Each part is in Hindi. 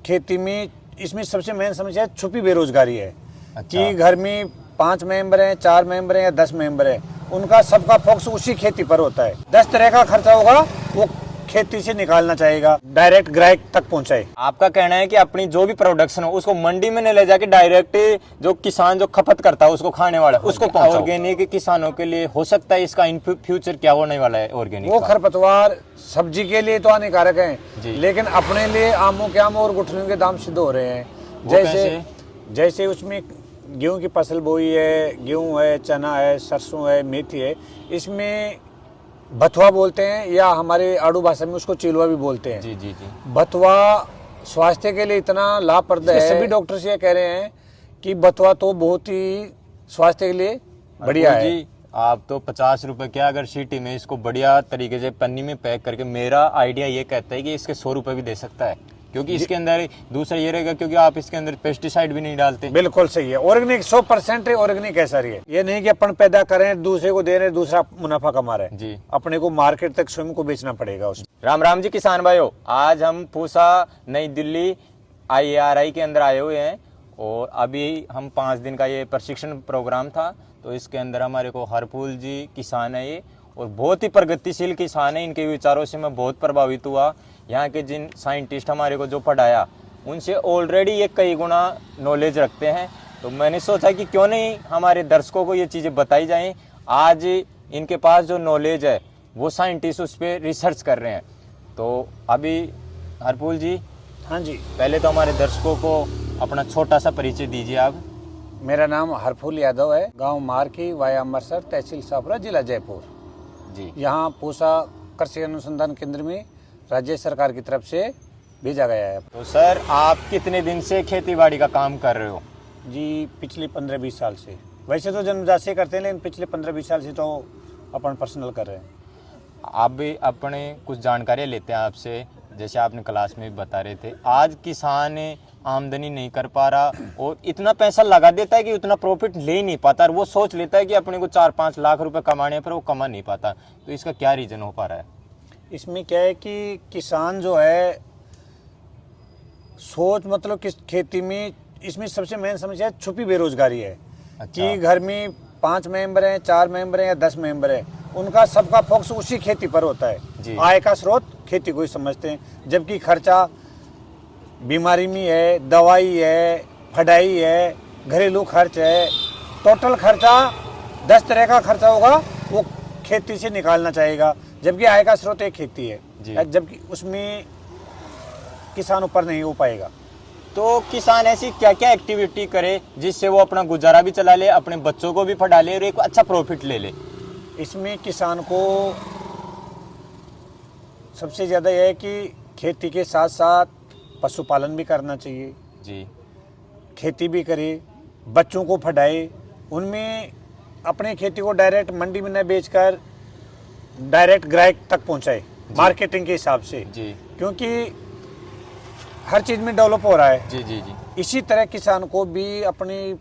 खेती में इसमें सबसे मेन समस्या छुपी बेरोजगारी है। अच्छा। कि घर में 5 मेंबर हैं, 4 मेंबर हैं या 10 मेंबर हैं, उनका सबका फोकस उसी खेती पर होता है। 10 तरह का खर्चा होगा वो खेती से निकालना चाहेगा, डायरेक्ट ग्राहक तक पहुंचाए। आपका कहना है कि अपनी जो भी प्रोडक्शन हो उसको मंडी में नहीं ले जाके डायरेक्ट जो किसान जो खपत करता है उसको खाने वाला उसको पहुंचाओ। ऑर्गेनिक किसानों के लिए हो सकता है इसका इन फ्यूचर क्या होने वाला है ऑर्गेनिक? वो खरपतवार सब्जी के लिए तो हानिकारक जी। है, लेकिन अपने लिए आमों के आम और गुठलियों के दाम सिद्ध हो रहे हैं। जैसे उसमें गेहूं की फसल बोई है, गेहूं है, चना है, सरसों है, मेथी है, इसमें बथुआ बोलते हैं या हमारे आड़ू भाषा में उसको चिलवा भी बोलते हैं। जी जी जी। बथुआ स्वास्थ्य के लिए इतना लाभप्रद है, सभी डॉक्टर्स ये कह रहे हैं कि बथुआ तो बहुत ही स्वास्थ्य के लिए बढ़िया है। जी, आप तो 50 रुपए क्या अगर सिटी में इसको बढ़िया तरीके से पन्नी में पैक करके, मेरा आइडिया ये कहता है कि इसके 100 रुपए भी दे सकता है, क्योंकि इसके अंदर दूसरा ये रहेगा क्योंकि आप इसके अंदर पेस्टिसाइड भी नहीं डालते। बिल्कुल सही है, ऑर्गेनिक 100% ऑर्गेनिक है सर। ये नहीं कि अपन पैदा करें दूसरे को दे रहे दूसरा मुनाफा कमा रहे हैं जी। अपने को मार्केट तक स्वयं को बेचना पड़ेगा उसमें। राम राम जी किसान भाइयों, आज हम पूसा नई दिल्ली IARI के अंदर आए हुए हैं और अभी हम 5 दिन का ये प्रशिक्षण प्रोग्राम था। तो इसके अंदर हमारे को हरफूल जी किसान है ये, और बहुत ही प्रगतिशील किसान है। इनके विचारों से मैं बहुत प्रभावित हुआ। यहाँ के जिन साइंटिस्ट हमारे को जो पढ़ाया उनसे ऑलरेडी ये कई गुना नॉलेज रखते हैं। तो मैंने सोचा कि क्यों नहीं हमारे दर्शकों को ये चीज़ें बताई जाएं। आज इनके पास जो नॉलेज है वो साइंटिस्ट उस पर रिसर्च कर रहे हैं। तो अभी हरफूल जी, हाँ जी, पहले तो हमारे दर्शकों को अपना छोटा सा परिचय दीजिए आप। मेरा नाम हरफूल यादव है, गांव मारकी वाया अमृतसर, तहसील साफरा, जिला जयपुर जी। यहाँ पूसा कृषि अनुसंधान केंद्र में राज्य सरकार की तरफ से भेजा गया है। तो सर आप कितने दिन से खेतीबाड़ी का काम कर रहे हो? जी पिछले 15-20 साल से। वैसे तो जन्मजात से करते हैं, लेकिन पिछले 15-20 साल से तो अपन पर्सनल कर रहे हैं। आप भी अपने कुछ जानकारियाँ लेते हैं आपसे, जैसे आपने क्लास में भी बता रहे थे। आज किसान आमदनी नहीं कर पा रहा और इतना पैसा लगा देता है कि उतना प्रॉफिट ले ही नहीं पाता, और वो सोच लेता है कि अपने को 4-5 लाख रुपए कमाने पर वो कमा नहीं पाता। तो इसका क्या रीज़न हो पा रहा है? इसमें क्या है कि किसान जो है सोच मतलब किस खेती में इसमें सबसे मेन समस्या है छुपी बेरोजगारी है। अच्छा। कि घर में 5 मेंबर हैं, 4 मेंबर हैं या 10 मेंबर हैं, उनका सबका फोकस उसी खेती पर होता जी। है। आय का स्रोत खेती को ही समझते हैं, जबकि खर्चा बीमारी में है, दवाई है, पढ़ाई है, घरेलू खर्च है। टोटल खर्चा 10 तरह का खर्चा होगा वो खेती से निकालना चाहेगा, जबकि आय का स्रोत एक खेती है, जबकि उसमें किसान ऊपर नहीं हो पाएगा। तो किसान ऐसी क्या क्या एक्टिविटी करे जिससे वो अपना गुजारा भी चला ले, अपने बच्चों को भी पढ़ा ले और एक अच्छा प्रॉफिट ले ले? इसमें किसान को सबसे ज़्यादा यह है कि खेती के साथ साथ पशुपालन भी करना चाहिए जी। खेती भी करे, बच्चों को पढ़ाए, उनमें अपने खेती को डायरेक्ट मंडी में न बेचकर डायरेक्ट ग्राहक तक पहुंचाए मार्केटिंग के हिसाब से जी। क्योंकि हर चीज़ में डेवलप हो रहा है। जी जी जी। इसी तरह किसान को भी अपनी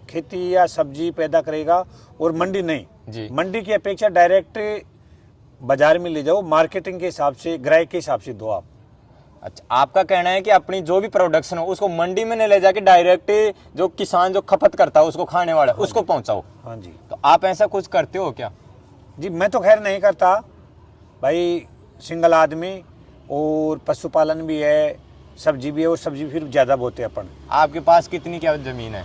खेती या सब्जी पैदा करेगा और मंडी नहीं जी। मंडी की अपेक्षा डायरेक्ट बाजार में ले जाओ, मार्केटिंग के हिसाब से ग्राहक के हिसाब से दो आप। अच्छा, आपका कहना है कि अपनी जो भी प्रोडक्शन हो उसको मंडी में नहीं ले जाके डायरेक्ट जो किसान जो खपत करता है उसको खाने वाला है उसको पहुंचाओ। हाँ जी। तो आप ऐसा कुछ करते हो क्या? जी मैं तो खैर नहीं करता भाई, सिंगल आदमी और पशुपालन भी है, सब्जी भी है, और सब्जी फिर ज़्यादा बोते हैं अपन। आपके पास कितनी क्या ज़मीन है?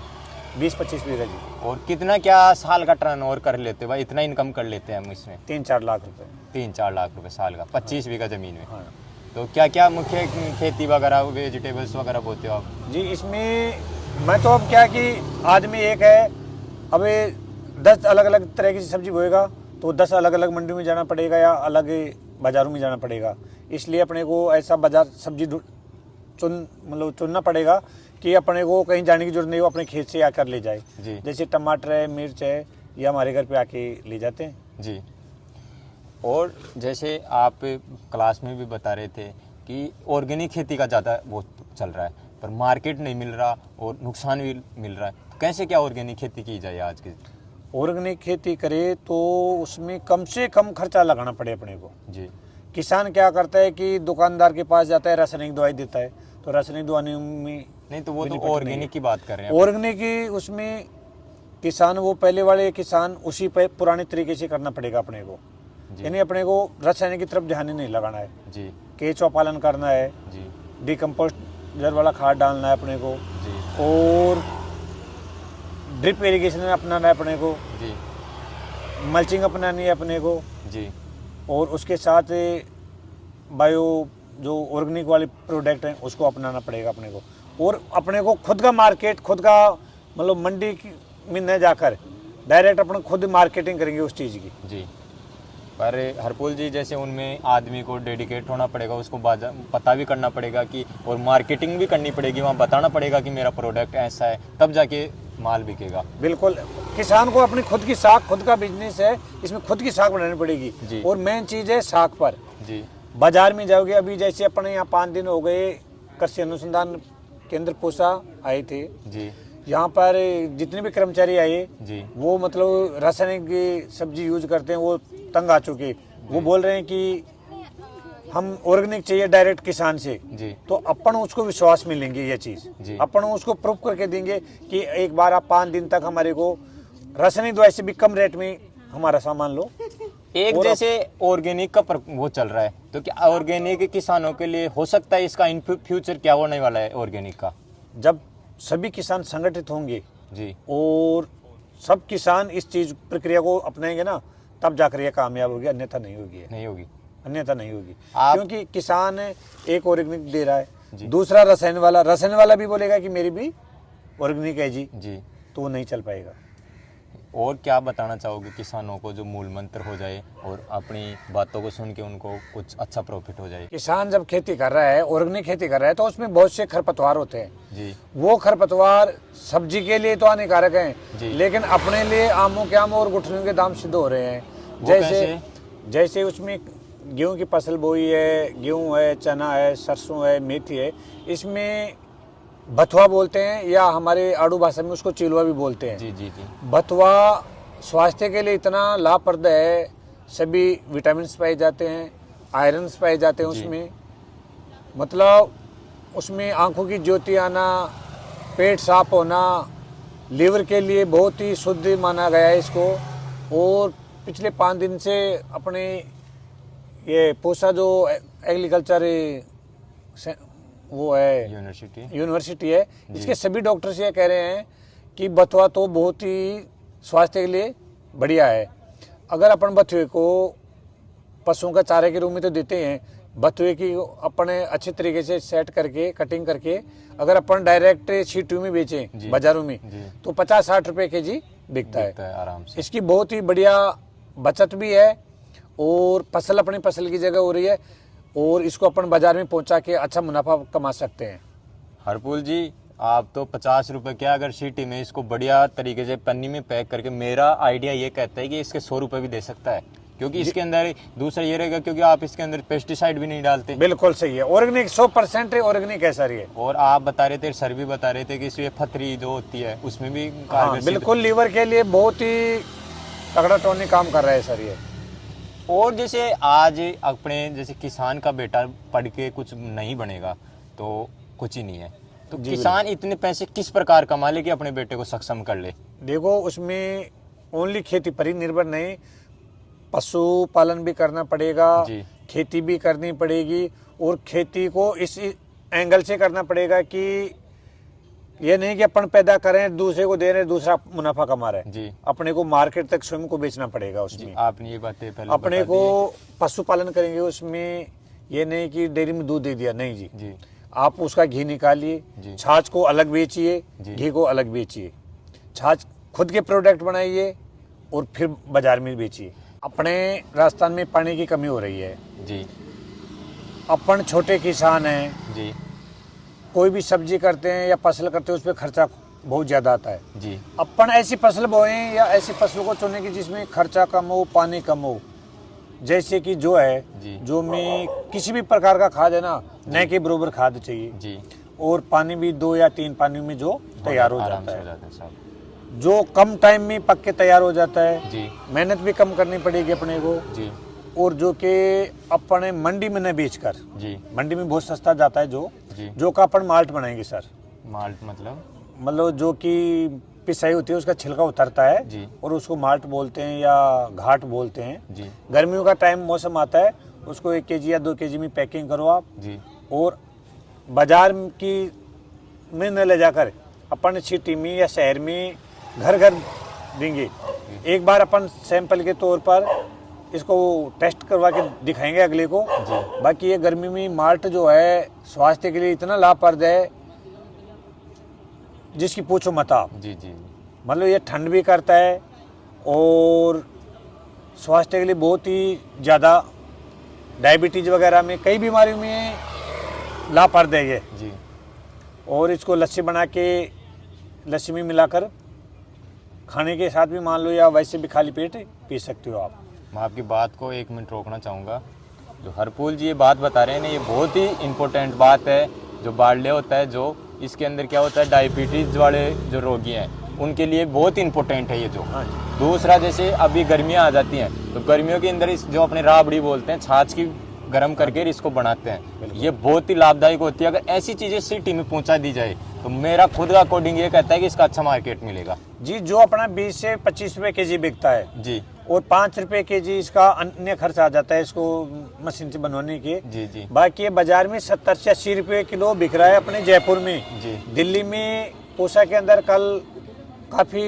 20-25 बीघा जी। और कितना क्या साल का टर्नओवर कर लेते हो भाई? इतना इनकम कर लेते हैं हम इसमें? 3-4 लाख रुपए। 3-4 लाख रुपए साल का, 25 बीघा ज़मीन में। हाँ। तो क्या क्या मुख्य खेती वगैरह वेजिटेबल्स वगैरह बोते हो आप? जी इसमें मैं तो अब क्या कि आदमी एक है, अब 10 अलग अलग तरह की सब्जी बोएगा तो 10 अलग अलग मंडी में जाना पड़ेगा या अलग बाज़ारों में जाना पड़ेगा। इसलिए अपने को ऐसा बाज़ार सब्जी चुनना पड़ेगा कि अपने को कहीं जाने की जरूरत नहीं हो, अपने खेत से आकर ले जाए। जी। जैसे टमाटर है, मिर्च है, ये हमारे घर पे आके ले जाते हैं। जी। और जैसे आप क्लास में भी बता रहे थे कि ऑर्गेनिक खेती का ज़्यादा वो चल रहा है, पर मार्केट नहीं मिल रहा और नुकसान भी मिल रहा है। तो कैसे क्या ऑर्गेनिक खेती की जाए आज के? ऑर्गेनिक खेती करे तो उसमें कम से कम खर्चा लगाना पड़े अपने को। जी। किसान क्या करता है कि दुकानदार के पास जाता है, रासायनिक दवाई देता है, तो रासायनिक दवाइयों में नहीं, तो वो तो ऑर्गेनिक की बात कर रहे हैं। ऑर्गेनिक की उसमें किसान, वो पहले वाले किसान उसी पे पुराने तरीके से करना पड़ेगा अपने को, जी। यानी अपने को रासायनिक की तरफ ध्यान ही नहीं लगाना है जी केंचुआ पालन करना है, जी डिकम्पोस्टर वाला खाद डालना है अपने को, जी और ड्रिप इरिगेशन अपनाना है अपने को, जी मल्चिंग अपनानी है अपने को, जी और उसके साथ बायो जो ऑर्गेनिक वाले प्रोडक्ट हैं उसको अपनाना पड़ेगा अपने को, और अपने को खुद का मार्केट, खुद का मतलब मंडी में न जाकर डायरेक्ट अपने खुद मार्केटिंग करेंगे उस चीज़ की। जी। पर हरपुल जी, जैसे उनमें आदमी को डेडिकेट होना पड़ेगा, उसको पता भी करना पड़ेगा कि, और मार्केटिंग भी करनी पड़ेगी, वहाँ बताना पड़ेगा कि मेरा प्रोडक्ट ऐसा है, तब जाके माल बिकेगा। बिल्कुल, किसान को अपनी खुद की साख, खुद का बिजनेस है, इसमें खुद की साख बनानी पड़ेगी जी। और मेन चीज़ है साख पर। जी बाजार में जाओगे, अभी जैसे अपने यहाँ 5 दिन हो गए कृषि अनुसंधान केंद्र पूसा आए थे, जी यहाँ पर जितने भी कर्मचारी आए जी वो मतलब रासायनिक सब्जी यूज करते हैं, वो तंग आ चुके, वो बोल रहे हैं कि हम ऑर्गेनिक चाहिए डायरेक्ट किसान से। जी तो अपन उसको विश्वास में लेंगे ये चीज़, जी। अपन उसको प्रूफ करके देंगे कि एक बार आप 5 दिन तक हमारे को रासायनिक दवाई से भी कम रेट में हमारा सामान लो। एक और जैसे ऑर्गेनिक का वो चल रहा है, तो क्या ऑर्गेनिक किसानों के लिए हो सकता है, इसका इन फ्यूचर क्या होने वाला है ऑर्गेनिक का? जब सभी किसान संगठित होंगे जी और सब किसान इस चीज प्रक्रिया को अपनाएंगे ना, तब जाकर ये कामयाब होगी, अन्यथा नहीं होगी, नहीं होगी। अन्यथा नहीं होगी। आप- क्योंकि किसान एक ऑर्गेनिक दे रहा है, जी। दूसरा रसायन वाला भी बोलेगा कि मेरी भी ऑर्गेनिक है जी, जी। तो वो नहीं चल पाएगा। और क्या बताना चाहोगे किसानों को, जो मूल मंत्र हो जाए और अपनी बातों को सुन के उनको कुछ अच्छा प्रॉफिट हो जाए? किसान जब खेती कर रहा है, ऑर्गेनिक खेती कर रहा है, तो उसमें बहुत से खरपतवार होते हैं। जी वो खरपतवार सब्जी के लिए तो हानिकारक जी। हैं, लेकिन अपने लिए आमों के आम और गुठलियों के दाम सिद्ध हो रहे हैं। वो जैसे उसमें गेहूं की फसल बोई है, गेहूं है, चना है, सरसों है, मेथी है, इसमें बथुआ बोलते हैं, या हमारे आड़ू भाषा में उसको चिलवा भी बोलते हैं। जी जी जी बथुआ स्वास्थ्य के लिए इतना लाभप्रद है, सभी विटामिन पाए जाते हैं, आयरन पाए जाते हैं जी। उसमें, मतलब उसमें आंखों की ज्योति आना, पेट साफ होना, लीवर के लिए बहुत ही शुद्ध माना गया है इसको। और पिछले 5 दिन से अपने ये पूसा जो एग्रीकल्चर वो है यूनिवर्सिटी है, इसके सभी डॉक्टर्स ये कह रहे हैं कि बथुआ तो बहुत ही स्वास्थ्य के लिए बढ़िया है। अगर अपन बथुए को पशुओं का चारे के रूप में तो देते हैं, बथुए की अपने अच्छे तरीके से सेट करके, कटिंग करके, अगर अपन डायरेक्ट सीटू में बेचें बाजारों में, तो 50-60 रुपए केजी बिकता है आराम से। इसकी बहुत ही बढ़िया बचत भी है, और फसल अपनी फसल की जगह हो रही है, और इसको अपन बाजार में पहुंचा के अच्छा मुनाफा कमा सकते हैं। हरपुल जी, आप तो 50 रुपए क्या, अगर सिटी में इसको बढ़िया तरीके से पन्नी में पैक करके, मेरा आइडिया ये कहता है कि इसके 100 रुपए भी दे सकता है, क्योंकि इसके अंदर दूसरा ये रहेगा, क्योंकि आप इसके अंदर पेस्टिसाइड भी नहीं डालते। बिल्कुल सही है, ऑर्गेनिक 100% ऑर्गेनिक है सर ये। और आप बता रहे थे, सर भी बता रहे थे कि इसमें फतरी जो होती है उसमें भी हाँ, बिल्कुल लीवर के लिए बहुत ही तगड़ा टॉनिक काम कर रहा है सर ये। और जैसे आज अपने जैसे किसान का बेटा पढ़ के कुछ नहीं बनेगा तो कुछ ही नहीं है, तो किसान इतने पैसे किस प्रकार कमा ले कि अपने बेटे को सक्षम कर ले? देखो, उसमें ओनली खेती पर ही निर्भर नहीं, पशु पालन भी करना पड़ेगा, खेती भी करनी पड़ेगी, और खेती को इस एंगल से करना पड़ेगा कि ये नहीं कि अपन पैदा करें, दूसरे को दे रहे, दूसरा मुनाफा कमा रहे हैं। जी। अपने को मार्केट तक स्वयं को बेचना पड़ेगा उसमें। आपने ये बातें पहले अपने को पशुपालन करेंगे, उसमें ये नहीं कि डेयरी में दूध दे दिया, नहीं जी। आप उसका घी निकालिए, छाछ को अलग बेचिए, घी को अलग बेचिए, छाछ खुद के प्रोडक्ट बनाइए और फिर बाजार में बेचिए। अपने राजस्थान में पानी की कमी हो रही है जी, अपन छोटे किसान हैं जी, कोई भी सब्जी करते हैं या फसल करते हैं, उस पर खर्चा बहुत ज़्यादा आता है जी। अपन ऐसी फसल बोएं या ऐसी फसल को चुनें कि जिसमें खर्चा कम हो, पानी कम हो, जैसे कि जो है जो में किसी भी प्रकार का खाद है ना, न के बरोबर खाद चाहिए जी, और पानी भी 2 या 3 पानी में जो तैयार हो जाता है, साहब। जो कम टाइम में पक के तैयार हो जाता है जी। मेहनत भी कम करनी पड़ेगी अपने को जी। और जो कि अपने मंडी में न बेचकर, जी, मंडी में बहुत सस्ता जाता है जो जी। जो का अपन माल्ट बनाएंगे सर। माल्ट मतलब जो कि पिसाई होती है उसका छिलका उतरता है जी। और उसको माल्ट बोलते हैं या घाट बोलते हैं जी गर्मियों का टाइम मौसम आता है, उसको 1 केजी या 2 केजी में पैकिंग करो आप जी और बाजार की में न ले जाकर अपन सिटी में या शहर में घर घर देंगे। एक बार अपन सैंपल के तौर पर इसको टेस्ट करवा के दिखाएंगे अगले को। बाकी ये गर्मी में माल्ट जो है स्वास्थ्य के लिए इतना लाभप्रद है जिसकी पूछो मत आप। जी जी ये ठंड भी करता है और स्वास्थ्य के लिए बहुत ही ज़्यादा डायबिटीज़ वगैरह में कई बीमारियों में लाभप्रद है ये जी। और इसको लस्सी बना के लस्सी में मिलाकर खाने के साथ भी मान लो या वैसे भी खाली पेट पी सकते हो आप। मैं आपकी बात को 1 मिनट रोकना चाहूँगा। जो हरपुल जी ये बात बता रहे हैं ना, ये बहुत ही इम्पोर्टेंट बात है। जो बारले होता है, जो इसके अंदर क्या होता है, डायबिटीज़ वाले जो रोगी हैं उनके लिए बहुत इंपॉर्टेंट है ये जो। हाँ। दूसरा, जैसे अभी गर्मियाँ आ जाती हैं तो गर्मियों के अंदर इस जो अपने राबड़ी बोलते हैं, छाछ की गर्म करके इसको बनाते हैं, ये बहुत ही लाभदायक होती है। अगर ऐसी चीज़ें सिटी में पहुंचा दी जाए तो मेरा खुद का अकॉर्डिंग ये कहता है कि इसका अच्छा मार्केट मिलेगा जी। जो अपना 20 से 25 रुपए केजी बिकता है जी, और 5 रुपए केजी इसका अन्य खर्च आ जाता है इसको मशीन से बनवाने के। जी जी। बाकी ये बाजार में 70 से 80 रुपए किलो बिक रहा है अपने जयपुर में जी। दिल्ली में पूसा के अंदर कल काफ़ी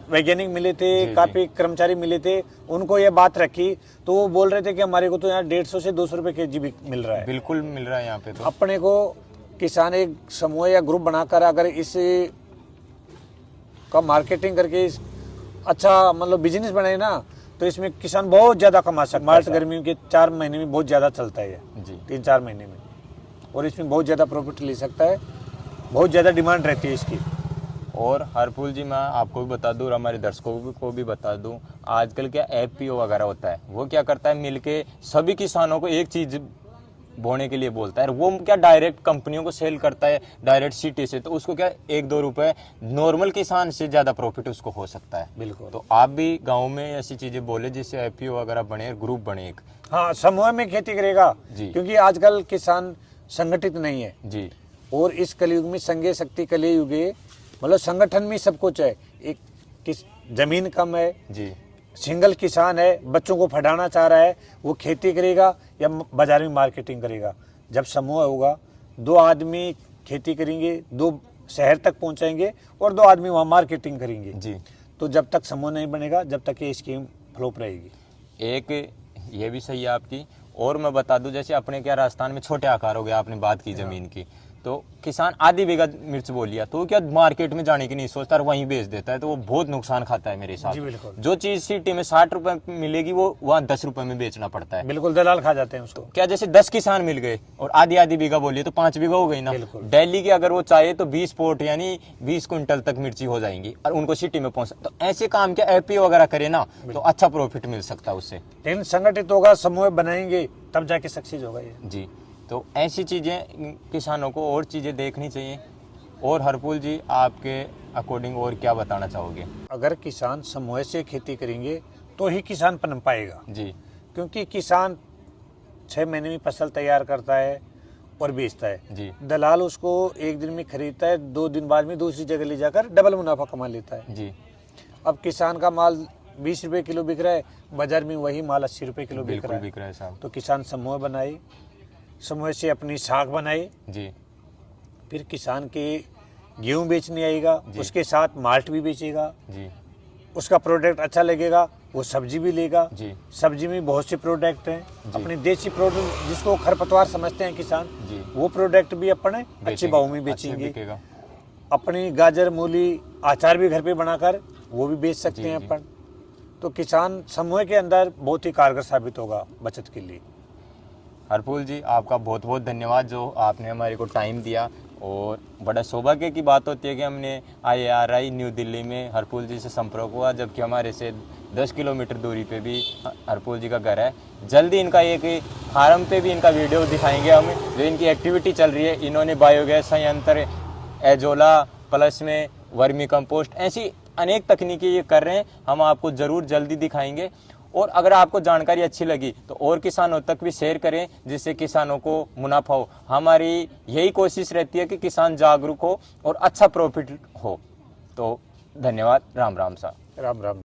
वैज्ञानिक मिले थे, काफ़ी कर्मचारी मिले थे, उनको ये बात रखी तो वो बोल रहे थे कि हमारे को तो यहाँ 150 से 200 रुपए केजी भी मिल रहा है। बिल्कुल मिल रहा है यहाँ पे। तो अपने को किसान एक समूह या ग्रुप बनाकर अगर इस का मार्केटिंग करके अच्छा बिजनेस बनाए ना तो इसमें किसान बहुत ज़्यादा कमा सकता है। मार्च गर्मियों के 4 महीने में बहुत ज़्यादा चलता है जी, 3-4 महीने में, और इसमें बहुत ज़्यादा प्रॉफिट ले सकता है, बहुत ज़्यादा डिमांड रहती है इसकी। और हरपुल जी मैं आपको भी बता दूं और हमारे दर्शकों को भी बता दूं, आजकल क्या एफपीओ वगैरह होता है, वो क्या करता है, मिलके सभी किसानों को एक चीज़ बोने के लिए बोलता है। वो क्या डायरेक्ट कंपनियों को सेल करता है डायरेक्ट सिटी से, तो उसको क्या 1-2 रुपए नॉर्मल किसान से ज़्यादा प्रॉफिट उसको हो सकता है। बिल्कुल। तो आप भी गाँव में ऐसी चीज़ें बोले जिससे एफपीओ वगैरह बने, ग्रुप बने एक। हाँ, समूह में खेती करेगा जी। क्योंकि आजकल किसान संगठित नहीं है जी। और इस कलयुग में संघे शक्ति कलयुगे संगठन में सब कुछ है। एक किस जमीन कम है जी, सिंगल किसान है, बच्चों को पढ़ाना चाह रहा है, वो खेती करेगा या बाजार में मार्केटिंग करेगा। जब समूह होगा, 2 आदमी खेती करेंगे, 2 शहर तक पहुंचाएंगे और 2 आदमी वहाँ मार्केटिंग करेंगे जी। तो जब तक समूह नहीं बनेगा जब तक ये स्कीम फ्लॉप रहेगी। एक ये भी सही है आपकी। और मैं बता दूं, जैसे अपने क्या राजस्थान में छोटे आकार हो गया, आपने बात की ज़मीन की, तो किसान आधी बीघा मिर्च बोल लिया तो क्या मार्केट में जाने की नहीं सोचता और वहीं बेच देता है, तो वो बहुत नुकसान खाता है मेरे हिसाब जी, से। बिल्कुल। जो चीज़ सिटी में 60 रुपए मिलेगी वो वहाँ 10 रुपए में बेचना पड़ता है। बिल्कुल, दलाल खा जाते हैं उसको। क्या जैसे 10 किसान मिल गए और आधी बीघा बोलिए तो 5 बीघा हो गई ना। बिल्कुल। दिल्ली की अगर वो चाहे तो 20 पोर्ट यानी 20 क्विंटल तक मिर्ची हो जाएंगी और उनको सिटी में पहुंच, तो ऐसे काम क्या एफपीओ वगैरह करे ना तो अच्छा प्रॉफिट मिल सकता है उससे। लेकिन संगठित होगा, समूह बनाएंगे तब जाके सक्सेस होगा ये। जी, तो ऐसी चीज़ें किसानों को और चीज़ें देखनी चाहिए। और हरपुल जी आपके अकॉर्डिंग और क्या बताना चाहोगे? अगर किसान समूह से खेती करेंगे तो ही किसान पनप पाएगा जी, क्योंकि किसान 6 महीने में फसल तैयार करता है और बेचता है जी, दलाल उसको 1 दिन में खरीदता है, 2 दिन बाद में दूसरी जगह ले जाकर डबल मुनाफा कमा लेता है। जी। अब किसान का माल 20 रुपए किलो बिक रहा है, बाजार में वही माल 80 रुपए किलो बिक बिल्कुल रहा है। बिक रहा है साहब। तो किसान समूह बनाए, समूह से अपनी साख बनाए, जी, फिर किसान के गेहूँ बेचने आएगा, उसके साथ माल्ट भी बेचेगा, जी, उसका प्रोडक्ट अच्छा लगेगा, वो सब्जी भी लेगा। जी, सब्जी में बहुत से प्रोडक्ट हैं, अपने देसी प्रोडक्ट जिसको खरपतवार समझते हैं किसान, जी, वो प्रोडक्ट भी अपने अच्छे बेचेंगे, भाव में अच्छे बेचेंगे। बिकेगा। अपनी गाजर मूली अचार भी घर पे बनाकर वो भी बेच सकते जी, हैं जी। अपन। तो किसान समूह के अंदर बहुत ही कारगर साबित होगा बचत के लिए। हरपुल जी आपका बहुत बहुत धन्यवाद जो आपने हमारे को टाइम दिया। और बड़ा सौभाग्य की बात होती है कि हमने IARI न्यू दिल्ली में हरपुल जी से संपर्क हुआ, जबकि हमारे से 10 किलोमीटर दूरी पे भी हरपुल जी का घर है। जल्दी इनका एक फार्म पे भी इनका वीडियो दिखाएंगे हम, जो इनकी एक्टिविटी चल रही है। इन्होंने बायोगैस संयंत्र, एजोला प्लस में वर्मी कंपोस्ट, ऐसी अनेक तकनीकें ये कर रहे हैं, हम आपको ज़रूर जल्दी दिखाएंगे। और अगर आपको जानकारी अच्छी लगी तो और किसानों तक भी शेयर करें, जिससे किसानों को मुनाफा हो। हमारी यही कोशिश रहती है कि किसान जागरूक हो और अच्छा प्रॉफिट हो। तो धन्यवाद। राम राम सा। राम राम।